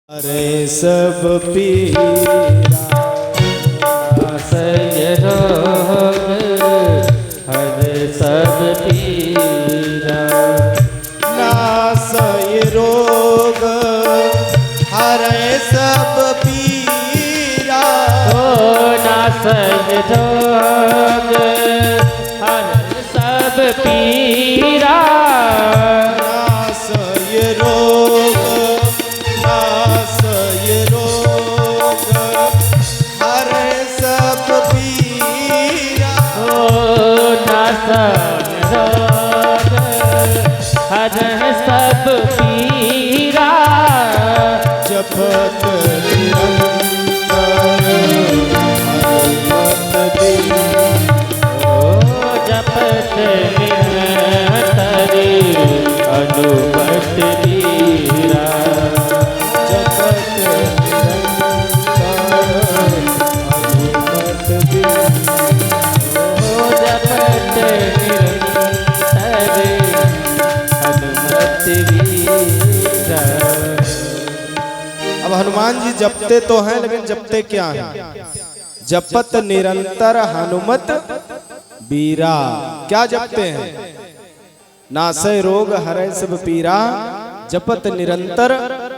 अरे सब पीरा नासय रोग हर सब पीरा नासय रोग हरे सब पीरा ओ नासय रोग हर सब पीरा नासय रोग हरे सब पीरा ओ नासय रोग हर सब पीरा जपत निरंतर हनुमत बीरा जपत निरंतर हनुमत बीरा जपत निरंतर हनुमत बीरा जपत निरंतर हनुमत बीरा। अब हनुमान जी जपते तो हैं लेकिन जपते क्या हैं? जपत निरंतर हनुमत बीरा। क्या जपते हैं? नासय रोग हरै सब पीरा जपत निरंतर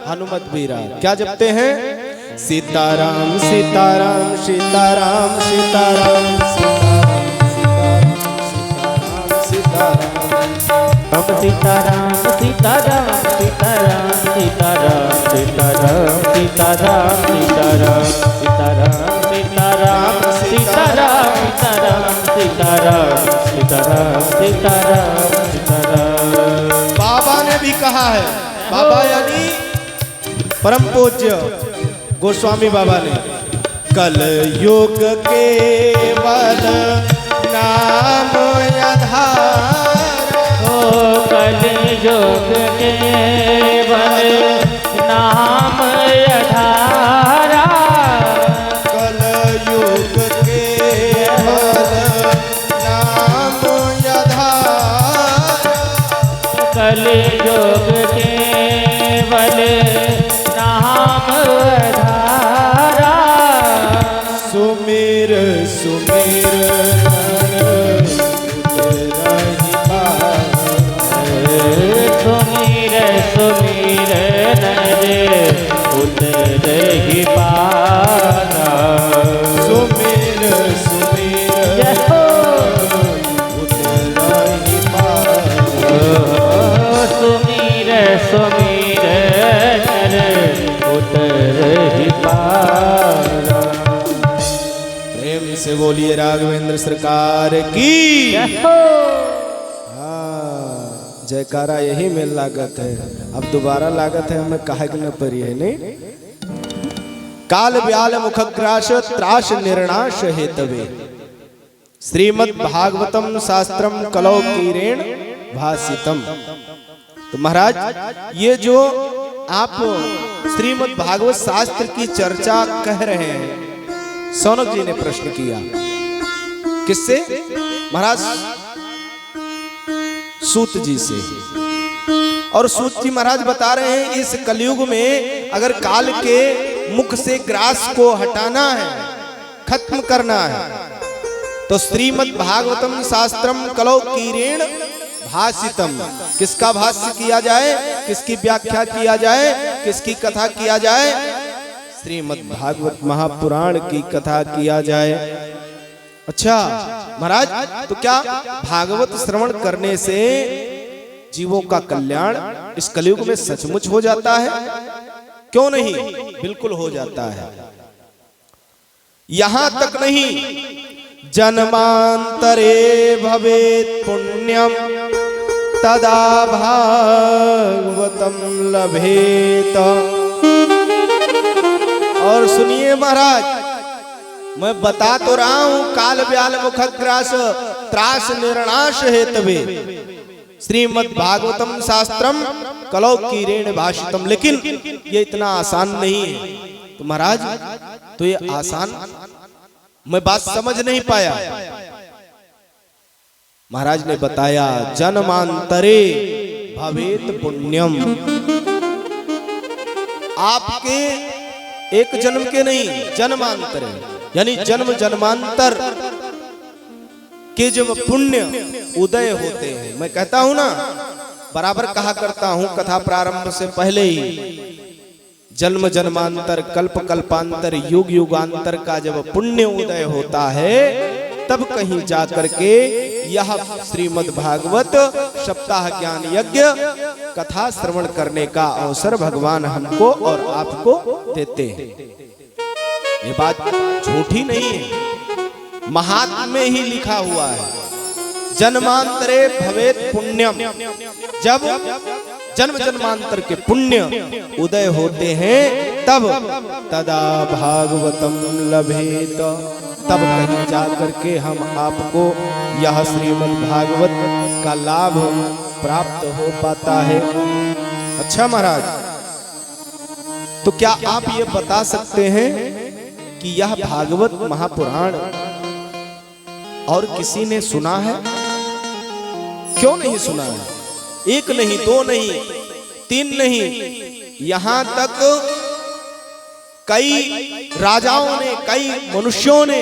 हनुमत बीरा। क्या जपते हैं? सीताराम सीताराम सीताराम सीताराम सीताराम सीताराम हम सीताराम सीताराम सीताराम सीताराम सीताराम सीताराम सीताराम सीताराम सीताराम सीताराम सीताराम सीताराम सीताराम सीताराम सीताराम। बाबा ने भी कहा है, बाबा यानी परम पूज्य गोस्वामी बाबा ने, कल युग केवल नाम आधार ओ कल युग केवल नाम आधारा कल युग केवल नाम आधार कल युग केवल नाम आधारा सुमिर सुमिर सुमिर सुमिर नर उतरहि पारा सुमिर सुमिर उतरहि पारा सुमिर सुमिर नर उतरहि पारा। प्रेम से बोलिए राघवेंद्र सरकार की। जयकारा यही में लागत है, अब दोबारा लागत है हमें कहा न परी है नहीं। काल व्याल मुखग्रास त्रास निर्णाश हेतवे श्रीमद् भागवतम शास्त्रम कलौ कीरेण भासितम। तो महाराज ये जो आप श्रीमद् भागवत शास्त्र की चर्चा कह रहे हैं, सौनक जी ने प्रश्न किया किससे? महाराज सूत जी से। और सूत जी महाराज बता रहे हैं इस कलयुग में अगर काल के मुख से ग्रास को हटाना है, खत्म करना है, तो श्रीमद् भागवतम शास्त्रम कलौ कीरेण भासितम, किसका भाष्य किया जाए, किसकी व्याख्या किया जाए, किसकी कथा किया जाए? श्रीमद् भागवत महापुराण की कथा किया जाए। अच्छा महाराज, तो क्या भागवत श्रवण करने से जीवों का कल्याण इस कलयुग में सचमुच हो जाता है? क्यों नहीं, बिल्कुल हो जाता है। यहां तक नहीं, जन्मांतरे भवेत् पुण्यम तदा भागवतम लभेत। और सुनिए महाराज, मैं बता तो रहा हूं काल व्याल मुखग्रास त्रास निर्णाश हेतवे श्रीमद् भागवतम शास्त्रम कलौ कीरेण भाषितम, लेकिन ये इतना आसान नहीं है। तो महाराज, तो ये आसान, मैं बात समझ नहीं पाया। महाराज ने बताया जन्मांतरे भवेत पुण्यम। आपके एक जन्म के नहीं, जन्मांतर, यानी जन्म जन्मांतर के जब पुण्य उदय होते हैं। मैं कहता हूं ना, बराबर कहा करता हूं कथा प्रारंभ से पहले ही, जन्म जन्मांतर कल्प कल्पांतर युग युगांतर का जब पुण्य उदय होता है, तब कहीं जाकर के यह श्रीमद् भागवत सप्ताह ज्ञान यज्ञ कथा श्रवण करने का अवसर भगवान हमको और आपको देते हैं। ये बात झूठी नहीं है, महात्म्य में ही लिखा हुआ है, जन्मांतरे भवेत पुण्यम। जब जन्म जन्मांतर के पुण्य उदय होते हैं, तब तदा भागवतम लभेत, तब कहीं जाकर के हम आपको यह श्रीमद् भागवत का लाभ प्राप्त हो पाता है। अच्छा महाराज, तो क्या आप ये बता सकते हैं कि यह भागवत महापुराण और किसी ने सुना है? क्यों नहीं सुना है? एक नहीं, दो नहीं, तीन नहीं, यहां तक कई राजाओं ने, कई मनुष्यों ने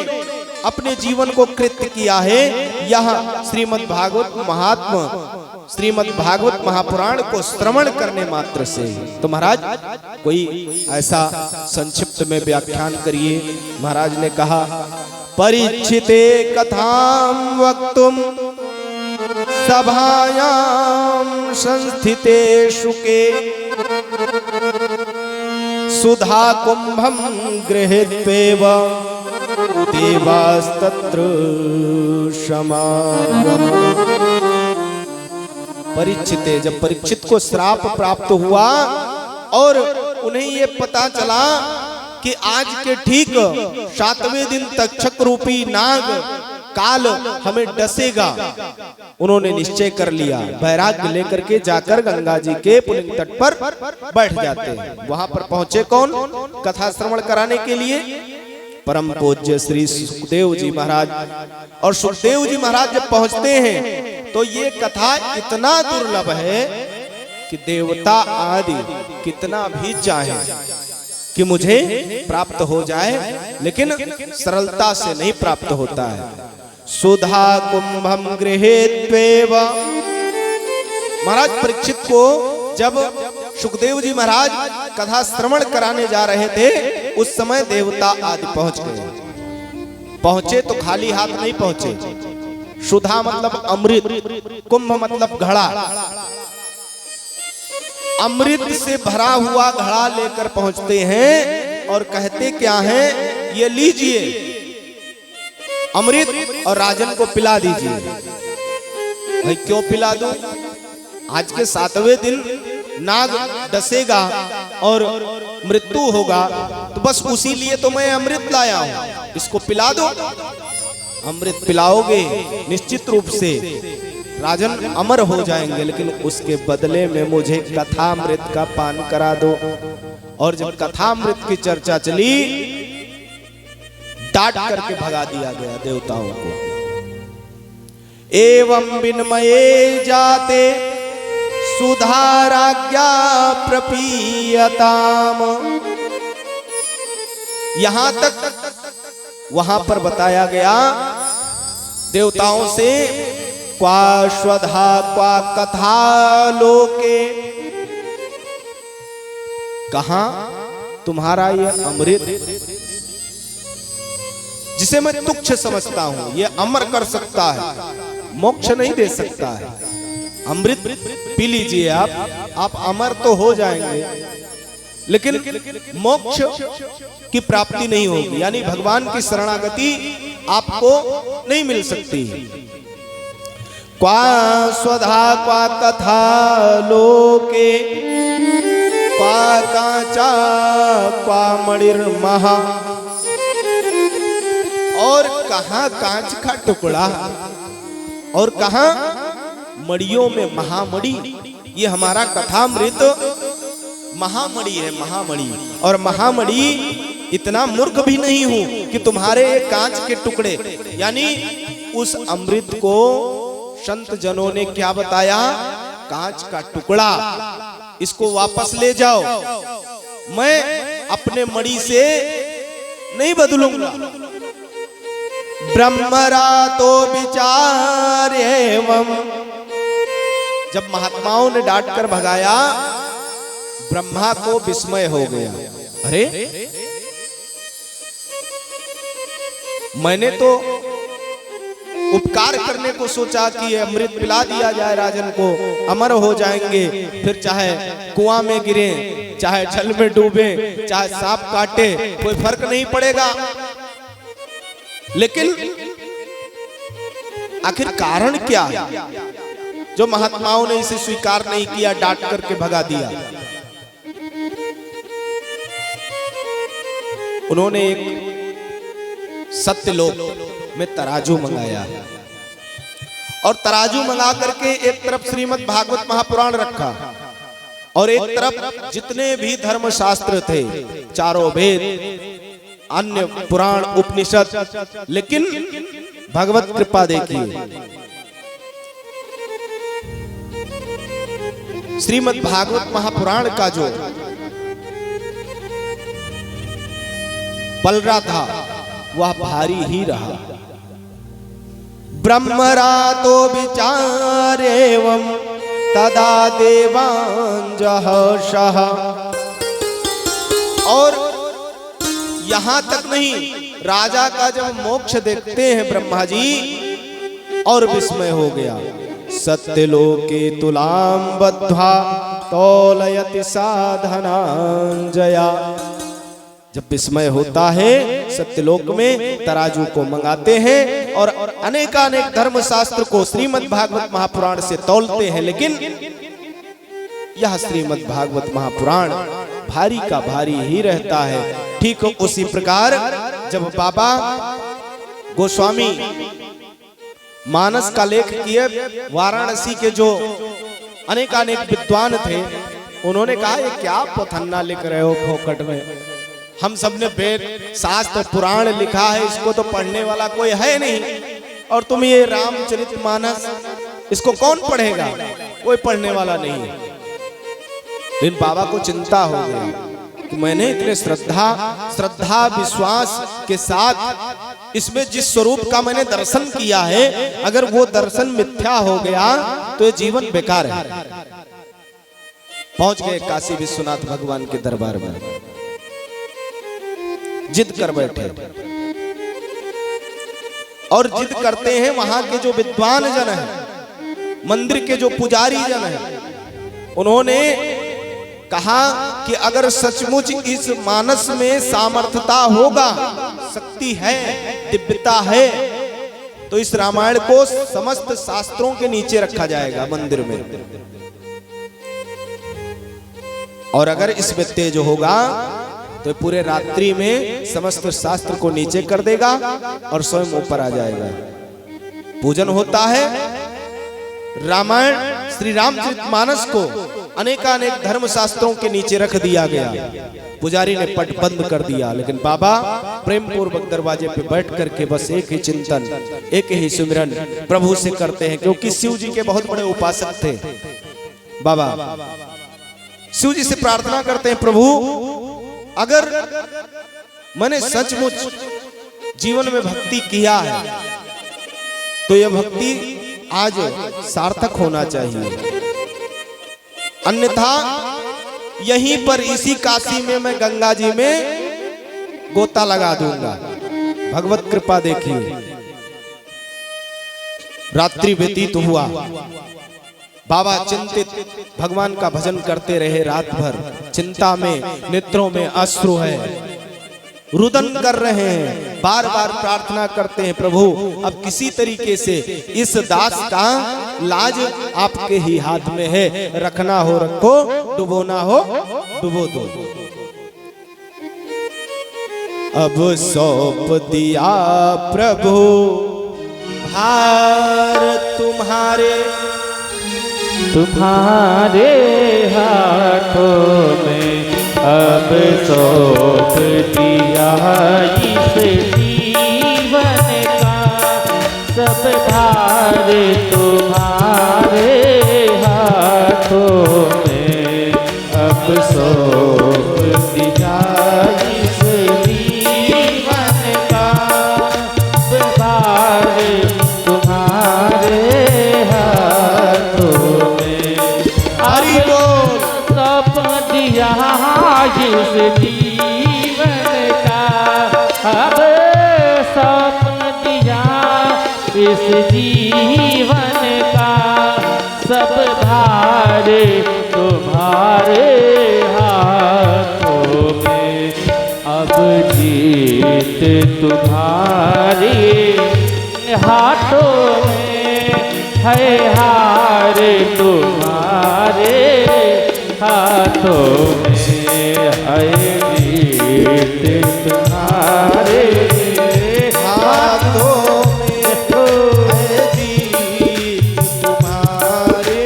अपने जीवन को कृत्य किया है यह श्रीमद् भागवत महात्मा, श्रीमद् भागवत महापुराण को श्रवण करने मात्र से। तो महाराज कोई ऐसा संक्षिप्त में व्याख्यान करिए। महाराज ने कहा, परीक्षिते कथाम वक्तुम सभायां संस्थिते शुके, सुधा कुंभम गृहीत्वेव देवास्तत्र समागमः। परीक्षिते, जब परीक्षित को श्राप प्राप्त हुआ और उन्हें ये पता चला कि आज के ठीक 7वें दिन तक चक्रूपी नाग काल हमें डसेगा, उन्होंने निश्चय कर लिया, वैराग्य लेकर के जाकर गंगा जी के पुलिंग तट पर बैठ जाते हैं। वहां पर पहुंचे कौन? कथा श्रवण कराने के लिए परम पूज्य श्री सुखदेव जी महाराज। और सुखदेव जी महाराज जब पहुंचते हैं तो ये कथा इतना दुर्लभ है कि देवता आदि कितना भी चाहे कि मुझे प्राप्त हो जाए, लेकिन सरलता से नहीं प्राप्त होता है। सुधा कुंभम गृहीत्वेव, महाराज परीक्षित को जब सुखदेव जी महाराज कथा श्रवण कराने जा रहे थे, उस समय देवता आदि पहुंच गए। पहुंचे तो खाली हाथ नहीं पहुंचे। सुधा मतलब अमृत, कुंभ मतलब घड़ा, अमृत से भरा हुआ घड़ा लेकर पहुंचते हैं और कहते क्या है, ये लीजिए अमृत और राजन को पिला दीजिए। भाई क्यों पिला दूं? आज के 7वें दिन नाग डसेगा और मृत्यु होगा, तो बस उसी लिए तो मैं अमृत लाया हूं, इसको पिला दो। अमृत पिलाओगे निश्चित रूप से राजन अमर हो जाएंगे, लेकिन उसके बदले में मुझे कथामृत का पान करा दो। और जब कथामृत की चर्चा चली, डांट करके भगा दिया गया देवताओं को। एवं विनमये जाते सुधाराज्ञा प्रपीयताम, यहां तक वहां पर बताया गया देवताओं से, क्वा स्वधा क्वा कथा लोके, कहां तुम्हारा ये अमृत जिसे मैं तुच्छ समझता हूं, ये अमर कर सकता है, मोक्ष नहीं दे सकता है। अमृत पी लीजिए आप अमर तो हो जाएंगे, लेकिन मोक्ष की प्राप्ति नहीं होगी, यानी भगवान की शरणागति आपको नहीं मिल सकती। क्वा स्वधा क्वा कथा लोके, क्वा कांचा क्वा मणिर्महा, और कहां कांच का टुकड़ा और कहां मड़ियों में महामणि। ये हमारा कथामृत महामणि है, महामणि। और महामणि इतना मूर्ख भी नहीं हूं कि तुम्हारे कांच के टुकड़े, यानी उस अमृत को संत जनों ने क्या बताया, कांच का टुकड़ा, इसको वापस ले जाओ। मैं अपने मणि से नहीं बदलूंगा। ब्रह्मरा तो विचार एवं, जब महात्माओं ने डांट कर भगाया, ब्रह्मा को विस्मय हो गया। अरे मैंने तो उपकार करने को सोचा कि ये अमृत पिला दिया जाए राजन को, अमर हो जाएंगे, फिर चाहे कुआं में गिरे, चाहे जल में डूबे, चाहे सांप काटे, कोई फर्क नहीं पड़ेगा। लेकिन आखिर कारण क्या है जो महात्माओं ने इसे स्वीकार नहीं किया, डांट करके भगा दिया? उन्होंने एक सत्यलोक में तराजू मंगाया और तराजू मंगा करके एक तरफ श्रीमद् भागवत महापुराण रखा और एक तरफ जितने भी धर्म शास्त्र थे, चारों वेद, अन्य पुराण, उपनिषद। लेकिन भगवत कृपा देखिए, श्रीमद् भागवत महापुराण का जो पलड़ा था वह भारी ही रहा। ब्रह्मरा तो विचार एवं तदा देवांजहशः। और यहां तक नहीं, राजा का जब मोक्ष देखते हैं ब्रह्मा जी और विस्मय हो गया। सत्यलोके तुलाम बद्ध्वा तौलयति साधनांजया। जब विस्मय होता है, सत्यलोक में तराजू को मंगाते हैं और अनेकानेक धर्म शास्त्र को श्रीमद् भागवत महापुराण से तौलते हैं। लेकिन यह श्रीमद् भागवत महापुराण भारी का भारी ही रहता है। ठीक उसी प्रकार जब बाबा गोस्वामी मानस का लेख किए, वाराणसी के जो अनेकानेक विद्वान थे, उन्होंने कहा ये क्या पथन्ना लिख रहे हो फोकट में, हम सबने वेद शास्त्र पुराण लिखा है, इसको तो पढ़ने वाला कोई है नहीं, और तुम ये रामचरितमानस, इसको कौन पढ़ेगा, कोई पढ़ने वाला नहीं है। लेकिन बाबा को चिंता हो गई कि मैंने इतने श्रद्धा विश्वास के साथ इसमें जिस स्वरूप का मैंने दर्शन किया है, अगर वो दर्शन मिथ्या हो गया तो ये जीवन बेकार है। पहुंच गए काशी विश्वनाथ भगवान के दरबार में, जिद कर बैठे और जिद करते हैं वहां के जो विद्वान जन हैं, मंदिर के जो पुजारी जन हैं, उन्होंने कहा कि अगर सचमुच इस मानस में सामर्थ्यता होगा, शक्ति है, दिव्यता है, तो इस रामायण को समस्त शास्त्रों के नीचे रखा जाएगा मंदिर में, और अगर इसमें तेज होगा तो पूरे रात्रि में समस्त शास्त्र को नीचे कर देगा और स्वयं ऊपर आ जाएगा। पूजन होता है, रामायण श्री रामचरितमानस को अनेकानेक धर्म शास्त्रों के नीचे रख दिया गया। पुजारी ने पट बंद कर दिया, लेकिन बाबा प्रेम पूर्वक दरवाजे पे बैठ करके बस एक ही चिंतन, एक ही सिमरन प्रभु से करते हैं, क्योंकि शिव जी के बहुत बड़े उपासक थे बाबा। शिव जी से प्रार्थना करते हैं, प्रभु अगर मैंने सचमुच जीवन में भक्ति किया है तो यह भक्ति आज सार्थक होना चाहिए, अन्यथा यहीं पर इसी काशी में मैं गंगा जी में गोता लगा दूंगा। भगवत कृपा देखिए, रात्रि व्यतीत हुआ, बाबा चिंतित भगवान का भजन करते रहे रात भर, चिंता में, नेत्रों में अश्रु है, रुदन कर रहे हैं, बार बार प्रार्थना करते हैं, प्रभु अब किसी तरीके से इस दास का लाज आपके ही हाथ में है, रखना हो रखो, डुबोना हो डुबो दो। अब सौंप दिया प्रभु भार तुम्हारे हाथों में, अब सौंप दिया इस जीवन का सब भार तुम्हारे हाथों में, अब सौंप दिया इस जीवन का, भार तुम्हारे हाथों में। हरि बोल। सौंप दिया इस जीवन का, अब सौंप दिया इस जीवन का, सब भार तुम्हारे हाथों में। अब जीत तुम्हारे हाथों में है, हार तुम्हारे हाथों में है, जीत तुम्हारे हाथों में है, जीत तुम्हारे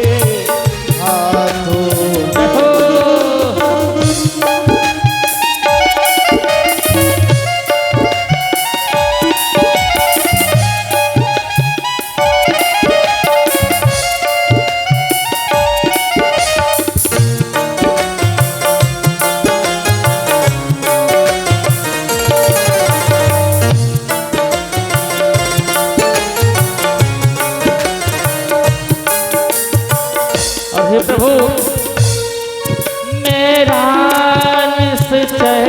हाथों में। हे प्रभु, मेरा निश्चय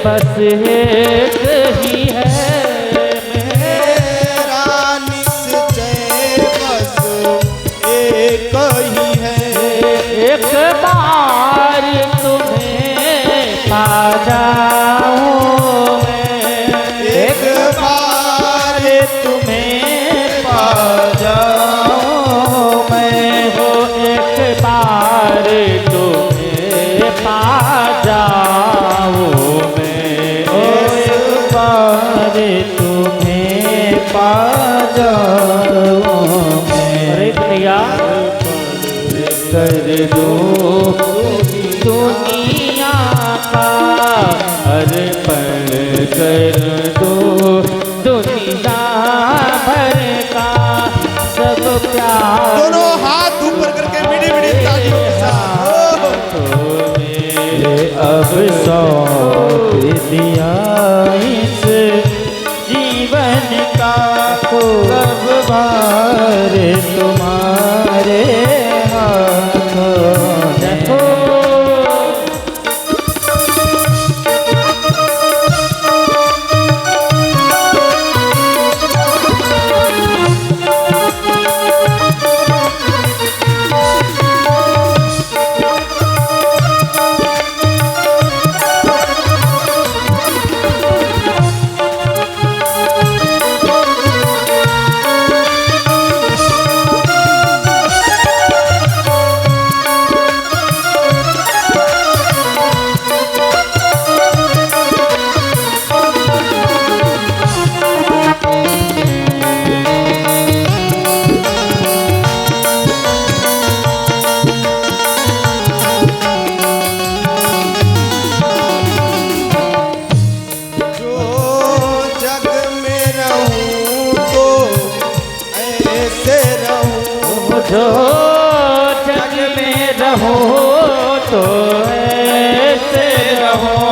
बस एक ही है, मेरा निश्चय बस एक ही है। एक बार तुम्हें पा जाऊं मैं, एक बार तुम्हें पा जाऊं मैं, हो एक बार तुम्हें पा जाऊं मैं, हो एक बार तुम्हें पा जाऊं मैं। अरे भैया कर दो दुनिया का अर्पण, कर दो दुनिया भर का सब प्यार। दोनों हाथ ऊपर करके मीठी मीठी तालियों के साथ अब सौंप दिया इस जीवन का, सब भार तुम्हारे हाथों में। जो जग में रहो तो ऐसे रहो,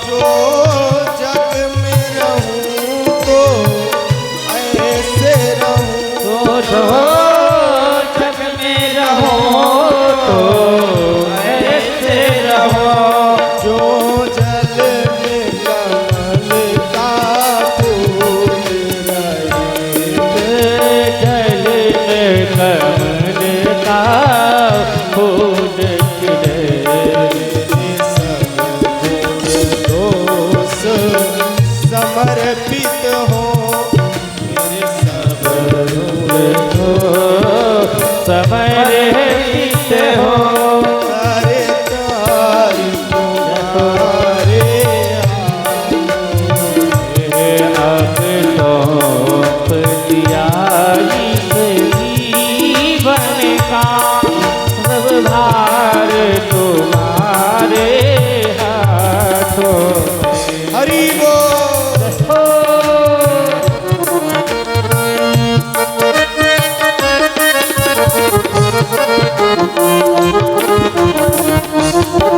जो जग में रहूं तो ऐसे रहूं, जो जग में रहो तो ऐसे रहो, जो जल में कमल का फूल रहे, जल में कमल का फूल खिले, दोष समर्पित हो मेरे सब समर्पित हो, अरे तारी तुम्हारे अब सौंप दिया इस जीवन का, सब भार तुम्हारे हाथों में। हरि बोल। हो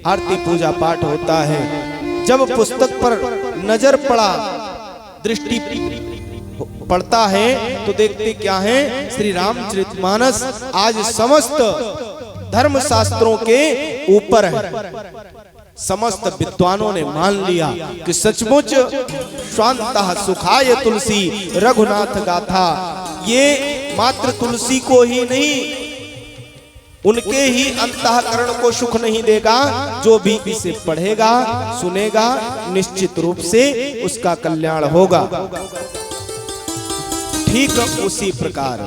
आरती पूजा पाठ होता है। जब पुस्तक पर नजर पड़ा, दृष्टि पड़ता है तो देखते क्या है, श्री रामचरितमानस आज समस्त धर्म शास्त्रों के ऊपर है। समस्त विद्वानों ने मान लिया कि सचमुच स्वांतः सुखाय तुलसी रघुनाथ गाथा, ये मात्र तुलसी को ही नहीं, उनके ही अंतःकरण को सुख नहीं देगा, जो भी इसे पढ़ेगा सुनेगा निश्चित रूप से उसका कल्याण होगा। ठीक उसी प्रकार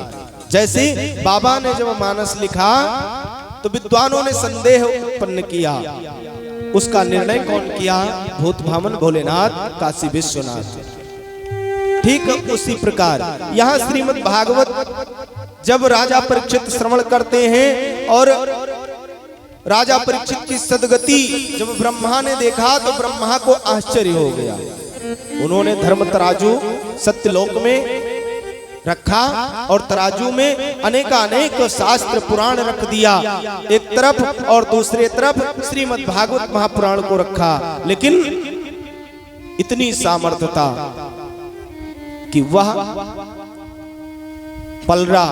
जैसे बाबा ने जब मानस लिखा तो विद्वानों ने संदेह उत्पन्न किया, उसका निर्णय कौन किया? भूत भामन भोलेनाथ काशी विश्वनाथ। ठीक उसी प्रकार यहाँ श्रीमद् भागवत जब राजा परीक्षित श्रवण करते हैं और राजा परीक्षित की सदगति जब ब्रह्मा ने देखा तो ब्रह्मा को आश्चर्य हो गया। उन्होंने धर्म तराजू सत्यलोक में रखा और तराजू में अनेकानेक शास्त्र पुराण रख दिया एक तरफ, और दूसरे तरफ श्रीमद् भागवत महापुराण को रखा। लेकिन इतनी सामर्थ्यता कि वह पलरा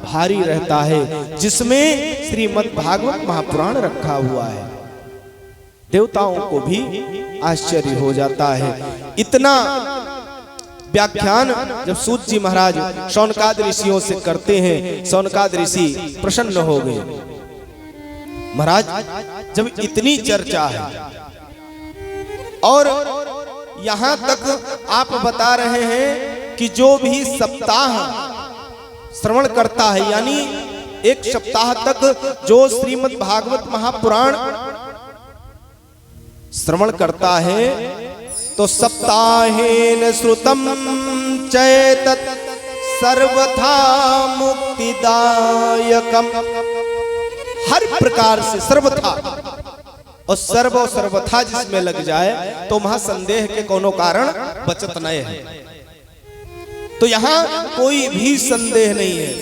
भारी रहता है जिसमें श्रीमद् भागवत महापुराण रखा हुआ है। देवताओं को भी आश्चर्य हो जाता है। इतना व्याख्यान जब सूत जी महाराज शौनकाद ऋषियों से करते हैं, शौनकाद ऋषि प्रसन्न हो गए। महाराज जब इतनी चर्चा है और यहां तक आप बता रहे हैं कि जो भी सप्ताह श्रवण करता है, यानी एक सप्ताह तक जो श्रीमद् भागवत महापुराण श्रवण करता है तो सप्ताहेन श्रुतम चैतत सर्वथा मुक्तिदायकम, हर प्रकार से सर्वथा, और सर्वथा जिसमें लग जाए तो वहां संदेह के कोनो कारण बचत नहीं है। तो यहां कोई भी संदेह नहीं है,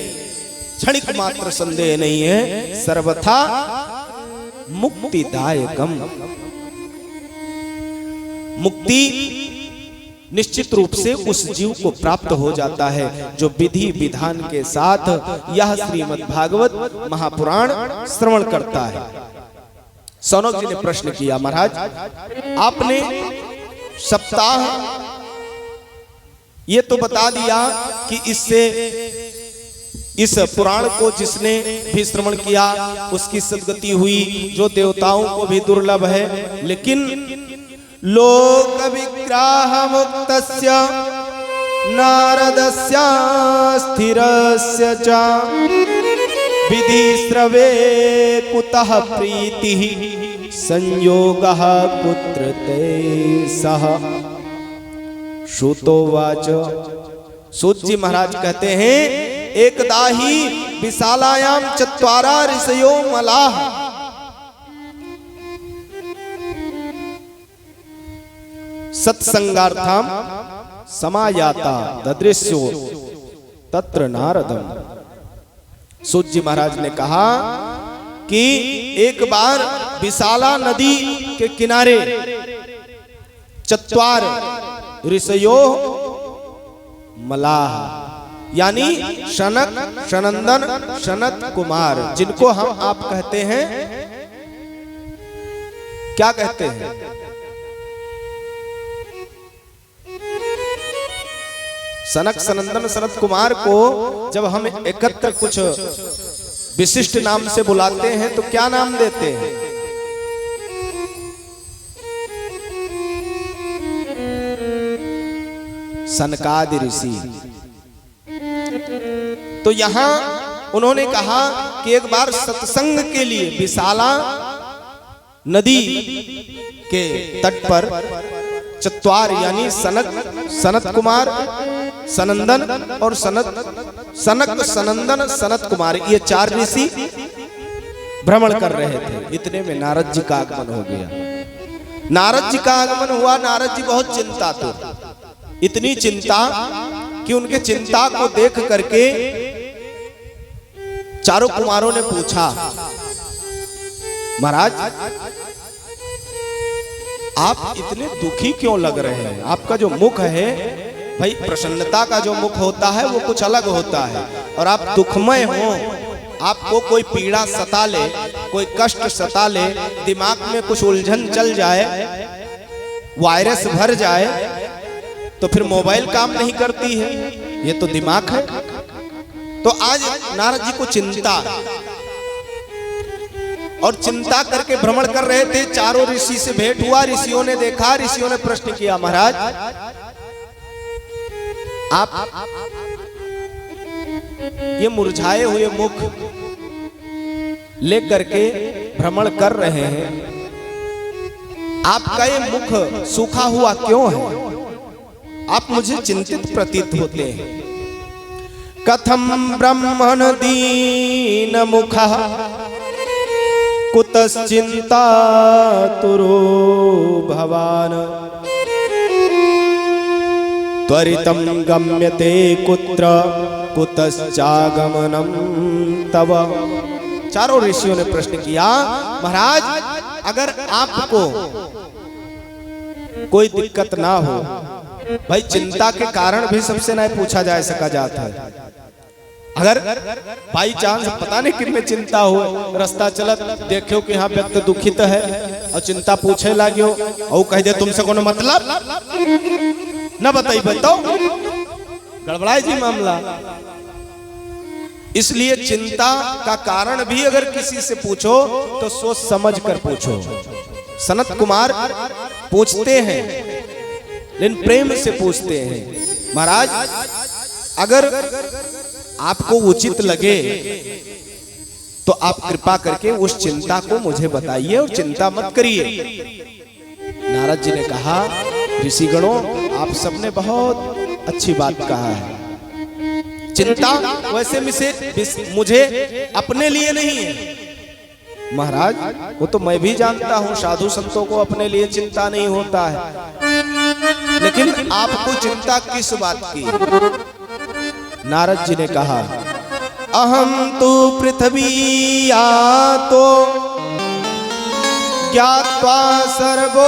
क्षणिक मात्र संदेह नहीं है। सर्वथा मुक्तिदायकम, मुक्ति निश्चित रूप से उस जीव को प्राप्त हो जाता है जो विधि विधान के साथ यह श्रीमद् भागवत महापुराण श्रवण करता है। सौनक जी ने प्रश्न किया, महाराज आपने सप्ताह ये तो बता दिया कि इससे इस पुराण को जिसने भी श्रवण किया उसकी सद्गति हुई, जो देवताओं को भी दुर्लभ है। लेकिन लोक विग्रह मुक्तस्य नारदस्य स्थिरस्य च विधि श्रवे कुतः प्रीतिः संयोगः कुत्र ते सह। श्रुतोवाच, सूत जी महाराज कहते हैं, एकदा ही विशालायाम चत्वारा ऋषयो मलाः, सत्संगार्थम समायाता ददृश्यो तत्र नारदम। सूत जी महाराज ने कहा कि एक बार विशाला नदी के किनारे चत्वार ऋषयो मलाह, यानी शनक, शनंदन, शनत कुमार, जिनको हम आप कहते हैं, क्या कहते हैं? सनक, सनंदन, सनत कुमार को जब हम एकत्र कुछ विशिष्ट नाम से बुलाते हैं तो क्या नाम देते हैं? सनकादि ऋषि। तो यहां उन्होंने कहा कि एक बार सत्संग के लिए विशाला नदी के तट पर चत्वार यानी सनक, सनत कुमार, सनंदन और सनक, सनंदन, सनत कुमार, ये चार ऋषि भ्रमण कर रहे थे। इतने में नारद जी का आगमन हो गया। नारद जी का आगमन हुआ, नारद जी बहुत चिंतातुर, इतनी चिंता कि उनके चिंता को देख करके चारों कुमारों ने पूछा, महाराज आप इतने दुखी क्यों लग रहे हैं? आपका जो मुख है भाई, प्रसन्नता का जो मुख होता है वो कुछ अलग होता है, और आप दुखमय हो, आपको कोई पीड़ा सता ले, कोई कष्ट सता ले, दिमाग में कुछ उलझन चल जाए, वायरस भर जाए, तो फिर मोबाइल काम नहीं करती है, ये तो दिमाग है। तो आज नारद जी को चिंता, और चिंता करके भ्रमण कर रहे थे। चारों ऋषि से भेंट हुआ, ऋषियों ने देखा, ऋषियों ने प्रश्न किया, महाराज आप ये मुरझाए हुए मुख लेकर के भ्रमण कर रहे हैं, आपका ये मुख सूखा हुआ क्यों है? आप मुझे चिंतित प्रतीत होते हैं। कथम ब्रह्मण दीन मुखा कुतश्चिंता तुरो भवान त्वरितं गम्यते कुत्र कुतश्चागमनम तव। चारों ऋषियों ने प्रश्न किया, महाराज अगर आपको कोई दिक्कत ना हो, भाई चिंता के कारण भी सबसे नहीं पूछा जा सका जाता है। अगर बाई चांस पता नहीं कितने चिंता हो, रास्ता चलत देखो कि हाँ व्यक्ति दुखित है और चिंता पूछे लागियो, और कह दे तुमसे कोनो मतलब न बताई, बताओ गड़बड़ाई जी मामला। इसलिए चिंता का कारण भी अगर किसी से पूछो तो सोच समझ कर पूछो। सनत कुमार पूछते हैं लेकिन प्रेम से पूछते हैं, महाराज अगर आपको उचित लगे तो आप कृपा करके उस चिंता को मुझे बताइए और चिंता मत करिए। नारद जी ने कहा, ऋषिगणों आप सबने बहुत अच्छी बात कहा है। चिंता वैसे मुझे अपने लिए नहीं है महाराज, वो तो मैं भी जानता हूँ, साधु संतों को अपने लिए चिंता नहीं होता है, लेकिन आपको चिंता किस बात की? नारद जी ने कहा, अहम तो पृथ्वी आतो ज्ञात्वा सर्वोत्तमामिति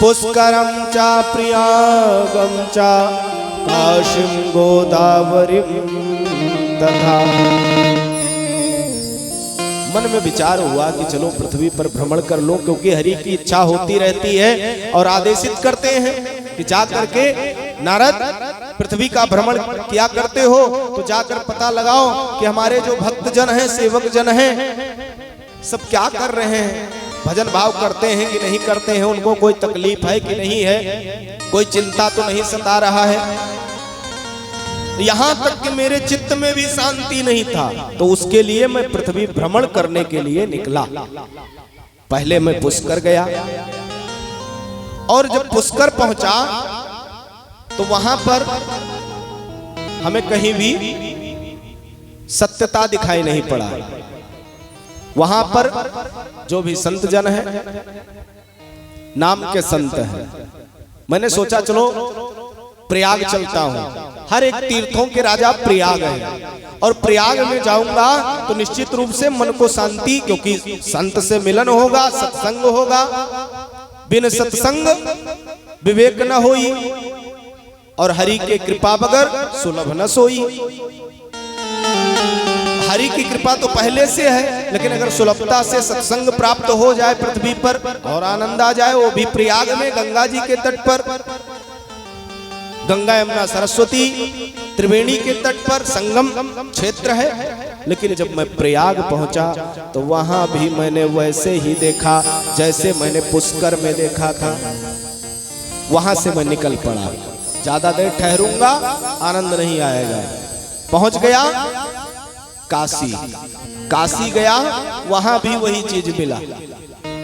पुष्करम चा प्रियागम चा काशीं गोदावरीं तथा। मन में विचार हुआ कि चलो पृथ्वी पर भ्रमण कर लो, क्योंकि हरि की इच्छा होती रहती है और आदेशित करते हैं कि जा करके नारद पृथ्वी का भ्रमण किया करते हो तो जाकर पता लगाओ कि हमारे जो भक्त जन हैं, सेवक जन हैं, सब क्या कर रहे हैं, भजन भाव करते हैं कि नहीं करते हैं, उनको कोई तकलीफ है कि नहीं है, कोई चिंता तो नहीं सता रहा है। यहाँ तक कि मेरे चित्त में भी शांति नहीं था, तो उसके लिए मैं पृथ्वी भ्रमण करने के लिए निकला। पहले मैं पुष्कर गया, और जब पुष्कर पहुंचा तो वहां पर हमें कहीं भी सत्यता दिखाई नहीं पड़ा। वहां पर जो भी संत जन है, नाम के संत हैं, मैंने सोचा चलो प्रयाग चलता हूं। हर एक तीर्थों के राजा प्रयाग है, और प्रयाग में जाऊंगा तो निश्चित रूप से मन को शांति, क्योंकि संत से मिलन होगा, सत्संग होगा, बिन सत्संग विवेक न होई, और हरि के कृपा बगैर सुलभ न सोई। हरि की कृपा तो पहले से है, लेकिन अगर सुलभता से सत्संग प्राप्त हो जाए पृथ्वी पर और आनंद आ जाए, वो भी प्रयाग में गंगा जी के तट पर, गंगा यमुना सरस्वती त्रिवेणी के तट पर संगम क्षेत्र है। लेकिन जब मैं प्रयाग पहुंचा तो वहां भी मैंने वैसे ही देखा जैसे मैंने पुष्कर में देखा था। वहां से मैं निकल पड़ा, ज्यादा देर ठहरूंगा आनंद नहीं आएगा। पहुंच गया काशी, काशी गया, वहां भी वही चीज मिला,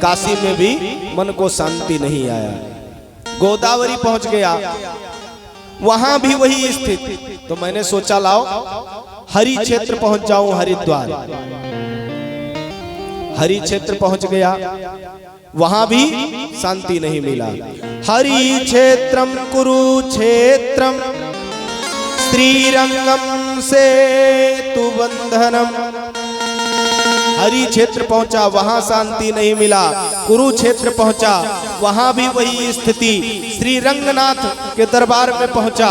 काशी में भी मन को शांति नहीं आया। गोदावरी पहुंच गया, वहां भी वही स्थिति। तो मैंने सोचा लाओ हरि क्षेत्र पहुंच जाऊं, हरिद्वार। हरि क्षेत्र पहुंच गया, वहां भी शांति नहीं मिला। हरि क्षेत्रम कुरुक्षेत्रम श्रीरंगम से तु बंधनम, हरि क्षेत्र पहुंचा, वहां शांति नहीं मिला। कुरुक्षेत्र पहुंचा, वहां भी वही स्थिति। श्री रंगनाथ के दरबार में पहुंचा,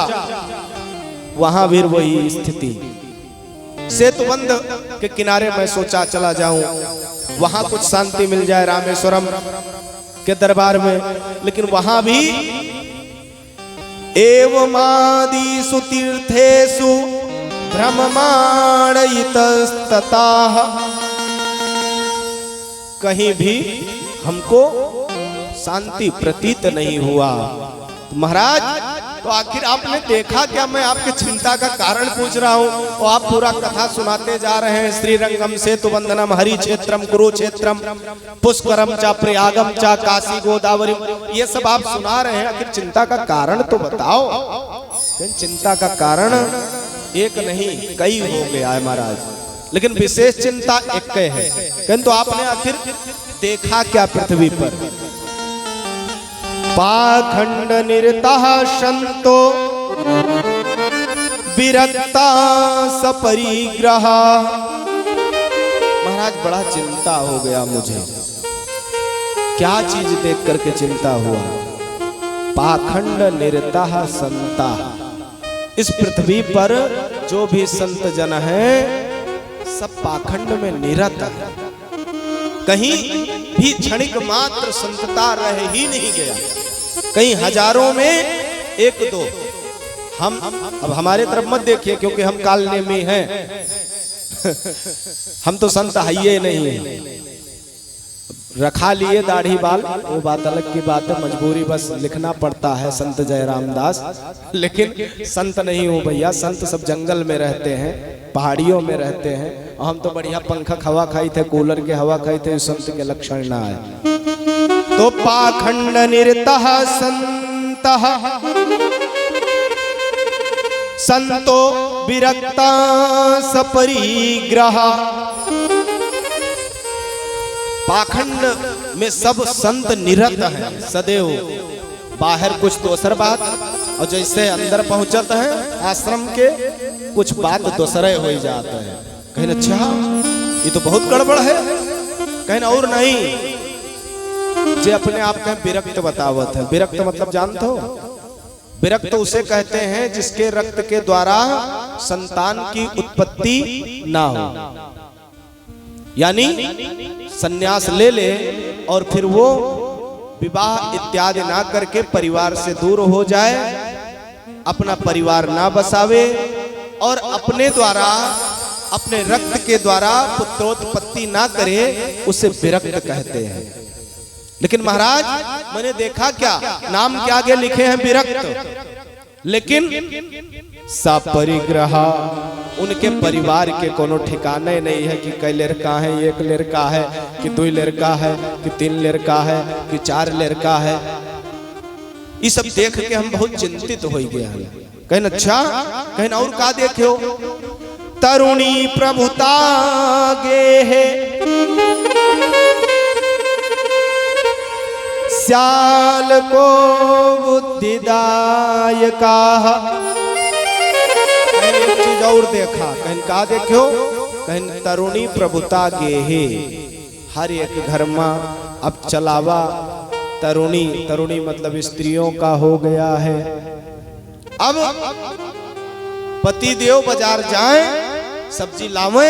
वहां भी वही स्थिति। सेतुबंध के किनारे मैं सोचा चला जाऊं, वहां कुछ शांति मिल जाए रामेश्वरम के दरबार में, लेकिन वहां भी एवमादिषु तीर्थेषु भ्रममाणयितस्ततः, कहीं भी हमको शांति प्रतीत नहीं हुआ। तो महाराज, तो आखिर आपने देखा क्या? मैं आपकी चिंता का कारण पूछ रहा हूँ और आप पूरा कथा सुनाते जा रहे हैं। श्रीरंगम सेतुबंधनम हरि क्षेत्रम कुरुक्षेत्रम पुष्करम चा प्रयागम चा काशी गोदावरी, ये सब आप सुना रहे हैं। आखिर चिंता का कारण तो बताओ। चिंता का कारण एक नहीं कई हो गया है महाराज, लेकिन विशेष चिंता एक है। किंतु आपने आखिर देखा क्या पृथ्वी पर? पाखंड निरतः संतो विरक्ता सपरिग्रह। महाराज, बड़ा चिंता हो गया मुझे। क्या चीज देख करके चिंता हुआ? पाखंड निरतः संता। इस पृथ्वी पर जो भी संत जन हैं सब पाखंड में निरत है। कहीं भी क्षणिक मात्र संतता रह ही नहीं गया। कहीं हजारों में एक दो। हम अब हमारे तरफ मत देखिए, क्योंकि हम कालने में हैं। हम तो संत है नहीं, रखा लिए दाढ़ी बाल, वो बात अलग की बात है। मजबूरी, बस लिखना पड़ता है संत जयराम दास, लेकिन संत नहीं हो भैया। संत सब जंगल में रहते हैं, पहाड़ियों में रहते हैं। हम तो बढ़िया पंखा हवा खाई थे, कूलर के हवा खाई थे। संत के लक्षण ना है। तो पाखंड निरतः संतः संतो विरक्ता सपरिग्रह। पाखंड में सब संत निरत हैं सदैव। बाहर कुछ दोसर बात, और जैसे अंदर पहुंचते हैं आश्रम के, कुछ बात दूसरे हो जाते हैं। कहीं अच्छा ये तो बहुत गड़बड़ है, कहीं और नहीं। जे अपने आप कहीं विरक्त बतावत है। विरक्त मतलब जानते हो? विरक्त उसे कहते हैं जिसके रक्त के द्वारा संतान की उत्पत्ति ना हो, यानी सन्यास ले ले और फिर वो विवाह इत्यादि ना करके परिवार से दूर हो जाए, अपना परिवार ना बसावे और अपने द्वारा, अपने रक्त के द्वारा पुत्रोत्पत्ति ना करे, उसे विरक्त कहते हैं। लेकिन महाराज, मैंने देखा क्या, नाम के आगे लिखे हैं विरक्त, लेकिन सपरिग्रह। उनके परिवार के कोनो ठिकाने नहीं है कि कई लड़का है, एक लड़का है कि दो लड़का है कि तीन लड़का है कि चार लड़का है। ये सब देख के हम बहुत चिंतित हो गए हैं। कहीं अच्छा, कहीं और का देखो? तरुणी प्रभुता गे है श्याल को बुद्धिदायका। एक चीज और देखा, कहीं का देखो? कहीं तरुणी प्रभुता गे है। हर एक घर में अब चलावा तरुणी, तरुणी मतलब स्त्रियों का हो गया है। अब पति देव बाजार जाए, सब्जी लावे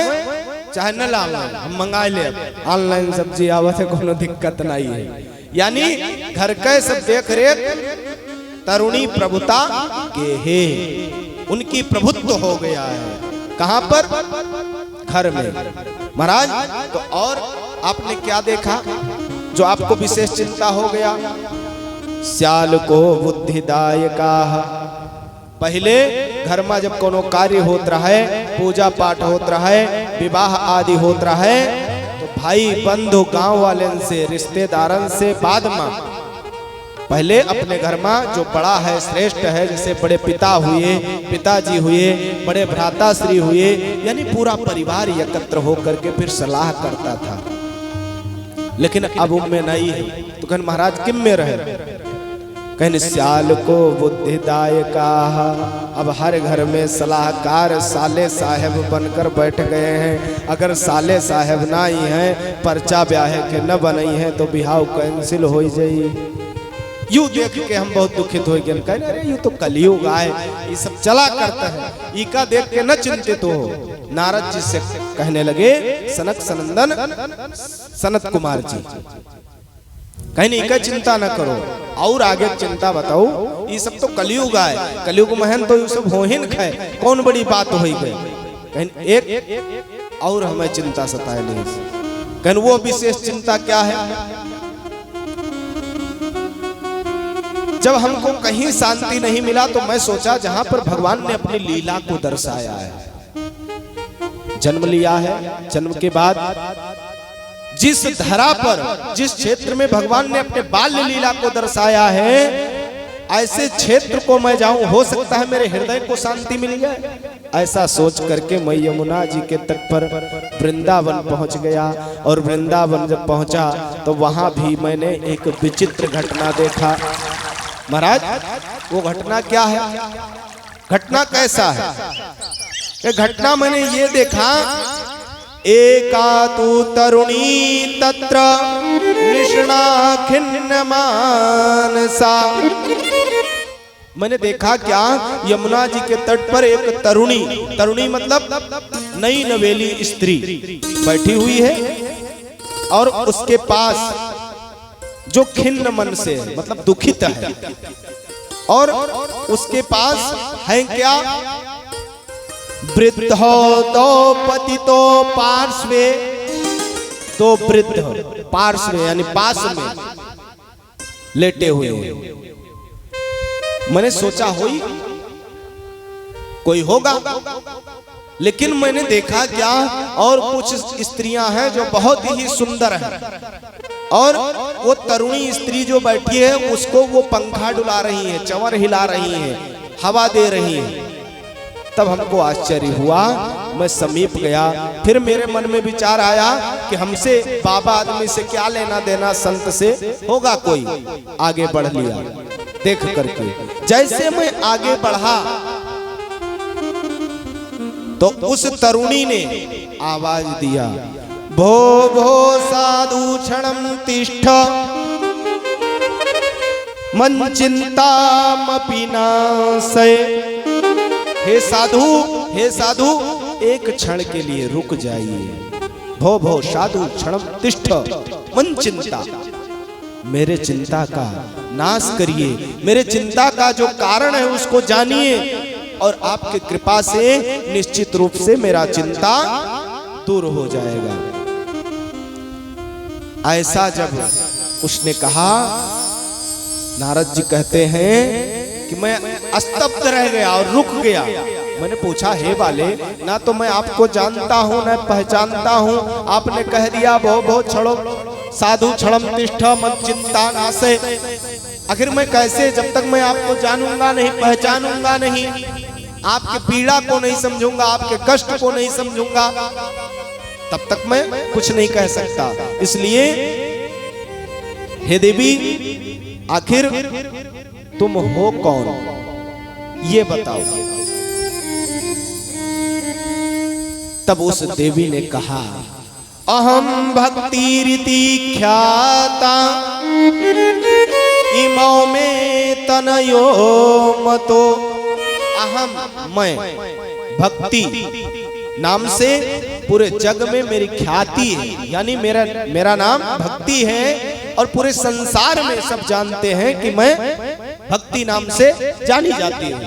चाहे न लावे, हम मंगा ले। ऑनलाइन सब्जी आवत है, कोनो दिक्कत नहीं है। यानी घर के सब देख रेख तरुणी प्रभुता के है, उनकी प्रभुत्व हो गया है। कहां पर? घर में। महाराज, तो और आपने क्या देखा जो आपको विशेष चिंता हो गया? श्याल को बुद्धिदायका। पहले घर में जब कोनो कार्य होत रहे, पूजा पाठ होत रहे, विवाह आदि होत रहे, तो भाई बंधु गांव वाले से, रिश्तेदारन से बाद में पहले अपने घर में जो बड़ा है, श्रेष्ठ है, जैसे बड़े पिता हुए, पिताजी हुए, बड़े भ्राताश्री हुए, यानी पूरा परिवार एकत्र होकर के फिर सलाह करता था। लेकिन अब उनमें नहीं है। तो कहन महाराज किम में रहे? कहने सियाल को बुद्धिदायका, अब हर घर में सलाहकार साले साहब बनकर बैठ गए हैं। अगर साले साहब ना ही हैं, पर्चा ब्याह के न बनई हैं तो बिहाव कैंसिल हो जाई। यूं देख के हम बहुत दुखित हो गए। कहने अरे यूं तो कलयुग आए, ये सब चला करता है, इका देख के न चिंतित हो। नारद जी से कहने लगे सनक सनंदन सनत कुमार जी, कहने इका चिंता न करो, और आगे चिंता बताओ। ये सब तो कलयुग आए, कलयुग महन तो ये सब हो ही न खाए, कौन बड़ी बात हो गई। कहने एक और हमें चिंता सताए नहीं। कहने वो विशेष चिंता क्या है? जब हमको कहीं शांति नहीं मिला तो मैं सोचा जहां पर भगवान ने अपनी लीला को दर्शाया है, जन्म लिया है, जन्म के बाद जिस धरा पर, जिस क्षेत्र में भगवान ने अपने बाल्य लीला को दर्शाया है, ऐसे क्षेत्र को मैं जाऊं, हो सकता है मेरे हृदय को शांति मिल जाए। ऐसा सोच करके मैं यमुना जी के तट पर वृंदावन पहुंच गया। और वृंदावन जब पहुंचा तो वहां भी मैंने एक विचित्र घटना देखा। महाराज वो घटना क्या है? घटना कैसा है? ये घटना मैंने ये देखा, एका तु तरुणी तत्र निष्णा खिन्न मानसा। मैंने देखा क्या, यमुना जी के तट पर एक तरुणी, तरुणी मतलब नई नवेली स्त्री बैठी हुई है, और उसके पास जो खिन्न मन से मतलब दुखित है, और उसके पास है क्या, वृद्धो दो पतितो पार्श्वे, तो वृद्ध पार्श्वे यानी पास में लेटे हुए हैं। मैंने सोचा होई कोई होगा, लेकिन मैंने देखा क्या, और कुछ स्त्रियां हैं जो बहुत ही सुंदर हैं, और वो तरुणी स्त्री जो बैठी है उसको वो पंखा डुला रही है, चंवर हिला रही है, हवा दे रही है। तब हमको आश्चर्य हुआ, मैं समीप गया, फिर मेरे मन में विचार आया कि हमसे बाबा आदमी से क्या लेना देना, संत से होगा कोई। आगे बढ़ लिया देख करके। जैसे मैं आगे बढ़ा तो उस तरुणी ने आवाज दिया, भो भो साधु क्षणम तिष्ठ मन चिंतामपि नाशय। हे साधु, हे साधु, एक क्षण के लिए रुक जाइए। भो भो साधु क्षणम तिष्ठ मन चिंता, मेरे चिंता का नाश करिए, मेरे चिंता का जो कारण है उसको जानिए, और आपकी कृपा से निश्चित रूप से मेरा चिंता दूर हो जाएगा। ऐसा जब उसने कहा, नारद जी कहते हैं कि मैं स्तब्ध रह गया और रुक गया। मैंने पूछा, हे वाले, ना तो मैं आपको जानता हूँ न पहचानता हूँ, आपने कह दिया भो भो छड़ो साधु क्षणम तिष्ठ मत चिंता नाशे। आखिर मैं कैसे, जब तक मैं आपको जानूंगा नहीं, पहचानूंगा नहीं, आपके पीड़ा को नहीं समझूंगा, आपके कष्ट को नहीं समझूंगा, तब तक मैं कुछ नहीं कह सकता। इसलिए हे देवी, आखिर तुम हो कौन, ये बताओ। तब उस देवी ने कहा, अहम भक्ति रीति ख्याता इमौ में तनयो मतो। अहम मैं, भक्ति नाम से पूरे जग में मेरी ख्याति है, यानी मेरा नाम भक्ति है, और पूरे संसार में सब जानते हैं कि मैं भक्ति नाम से जानी जाती हूँ।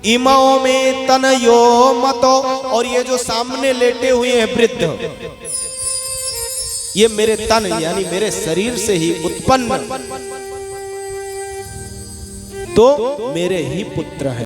इमौ में तनयो मतो, और ये जो सामने लेटे हुए हैं वृद्ध, ये मेरे तन यानी मेरे शरीर से ही उत्पन्न, तो मेरे ही पुत्र हैं।